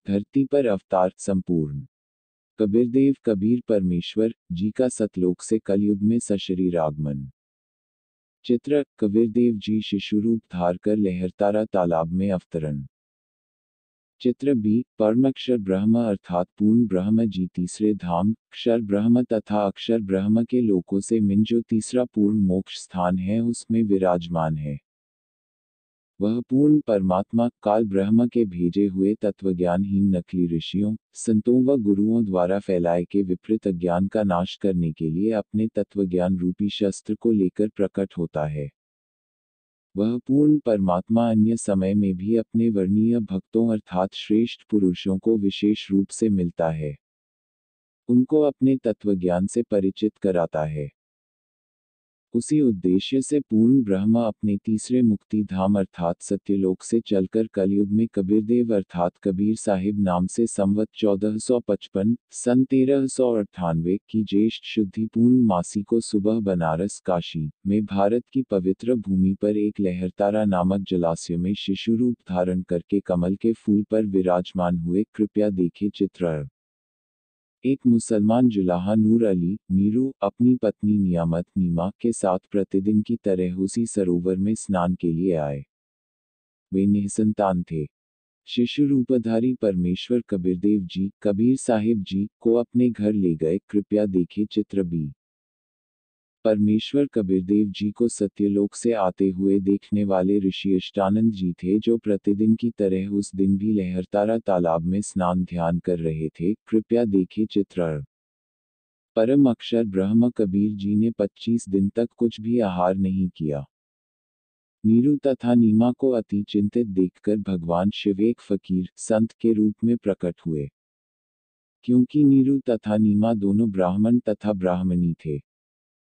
धरती पर अवतार संपूर्ण। कबीरदेव कबीर परमेश्वर जी का सतलोक से कलयुग में सशरीर आगमन। चित्र कबीरदेव जी शिशु रूप धार कर लहरतारा तालाब में अवतरण। चित्र बी परमक्षर ब्रह्म अर्थात पूर्ण ब्रह्म जी तीसरे धाम क्षर ब्रह्म तथा अक्षर ब्रह्म के लोकों से मिन जो तीसरा पूर्ण मोक्ष स्थान है उसमें विराजमान है। वह पूर्ण परमात्मा काल ब्रह्म के भेजे हुए तत्वज्ञानहीन नकली ऋषियों संतों व गुरुओं द्वारा फैलाए के विपरीत अज्ञान का नाश करने के लिए अपने तत्वज्ञान रूपी शस्त्र को लेकर प्रकट होता है। वह पूर्ण परमात्मा अन्य समय में भी अपने वर्णीय भक्तों अर्थात श्रेष्ठ पुरुषों को विशेष रूप से मिलता है, उनको अपने तत्वज्ञान से परिचित कराता है। उसी उद्देश्य से पूर्ण ब्रह्म अपने तीसरे मुक्ति धाम अर्थात सत्यलोक से चलकर कलयुग में कबीरदेव अर्थात कबीर साहिब नाम से संवत 1455 सन 1398 की ज्येष्ठ शुद्धि पूर्ण मासी को सुबह बनारस काशी में भारत की पवित्र भूमि पर एक लहरतारा नामक जलाशय में शिशु रूप धारण करके कमल के फूल पर विराजमान हुए। कृपया देखें चित्र। एक मुसलमान जुलाहा नूर अली नीरू अपनी पत्नी नियामत नीमा के साथ प्रतिदिन की तरह उसी सरोवर में स्नान के लिए आए। वे निसंतान थे। शिशु रूपधारी परमेश्वर कबीरदेव जी कबीर साहिब जी को अपने घर ले गए। कृपया देखें चित्र बी। परमेश्वर कबीरदेव जी को सत्यलोक से आते हुए देखने वाले ऋषि अष्टानंद जी थे जो प्रतिदिन की तरह उस दिन भी लहरतारा तालाब में स्नान ध्यान कर रहे थे। कृपया देखें चित्र। परम अक्षर ब्रह्म कबीर जी ने 25 दिन तक कुछ भी आहार नहीं किया। नीरू तथा नीमा को अति चिंतित देखकर भगवान शिव एक फकीर संत के रूप में प्रकट हुए। क्योंकि नीरू तथा नीमा दोनों ब्राह्मण तथा ब्राह्मणी थे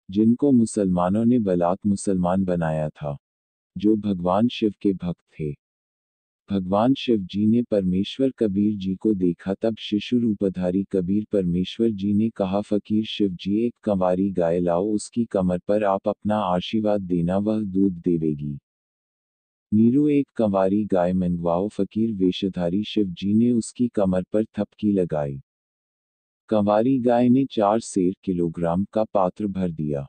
जिनको मुसलमानों ने बलात् मुसलमान बनाया था, जो भगवान शिव के भक्त थे। भगवान शिव जी ने परमेश्वर कबीर जी को देखा तब शिशु रूपधारी कबीर परमेश्वर जी ने कहा फकीर शिव जी एक कंवारी गाय लाओ उसकी कमर पर आप अपना आशीर्वाद देना वह दूध देवेगी। नीरू एक कंवारी गाय मंगवाओ फकीर वेशधारी शिव जी ने उसकी कमर पर थपकी लगाई। कंवारी गाय ने 4 सेर किलोग्राम का पात्र भर दिया।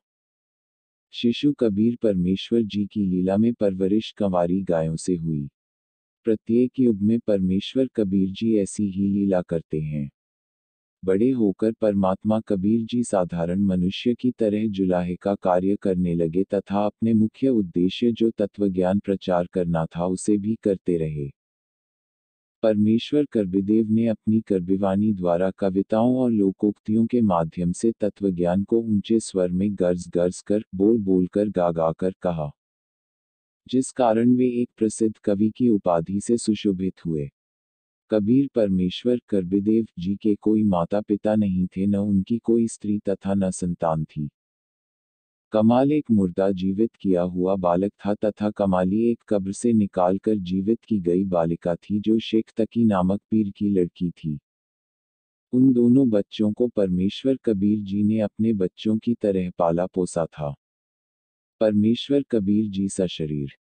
शिशु कबीर परमेश्वर जी की लीला में परवरिश कंवारी गायों से हुई। प्रत्येक युग में परमेश्वर कबीर जी ऐसी ही लीला करते हैं। बड़े होकर परमात्मा कबीर जी साधारण मनुष्य की तरह जुलाहे का कार्य करने लगे तथा अपने मुख्य उद्देश्य जो तत्वज्ञान प्रचार करना था उसे भी करते रहे। परमेश्वर कबीरदेव ने अपनी कर्बिवाणी द्वारा कविताओं और लोकोक्तियों के माध्यम से तत्वज्ञान को ऊंचे स्वर में गर्ज गर्ज कर बोल बोल कर गा गा कर कहा, जिस कारण वे एक प्रसिद्ध कवि की उपाधि से सुशोभित हुए। कबीर परमेश्वर कबीरदेव जी के कोई माता पिता नहीं थे, न उनकी कोई स्त्री तथा न संतान थी। कमाल एक मुर्दा जीवित किया हुआ बालक था तथा कमाली एक कब्र से निकालकर जीवित की गई बालिका थी जो शेख तकी नामक पीर की लड़की थी। उन दोनों बच्चों को परमेश्वर कबीर जी ने अपने बच्चों की तरह पाला पोसा था। परमेश्वर कबीर जी सशरीर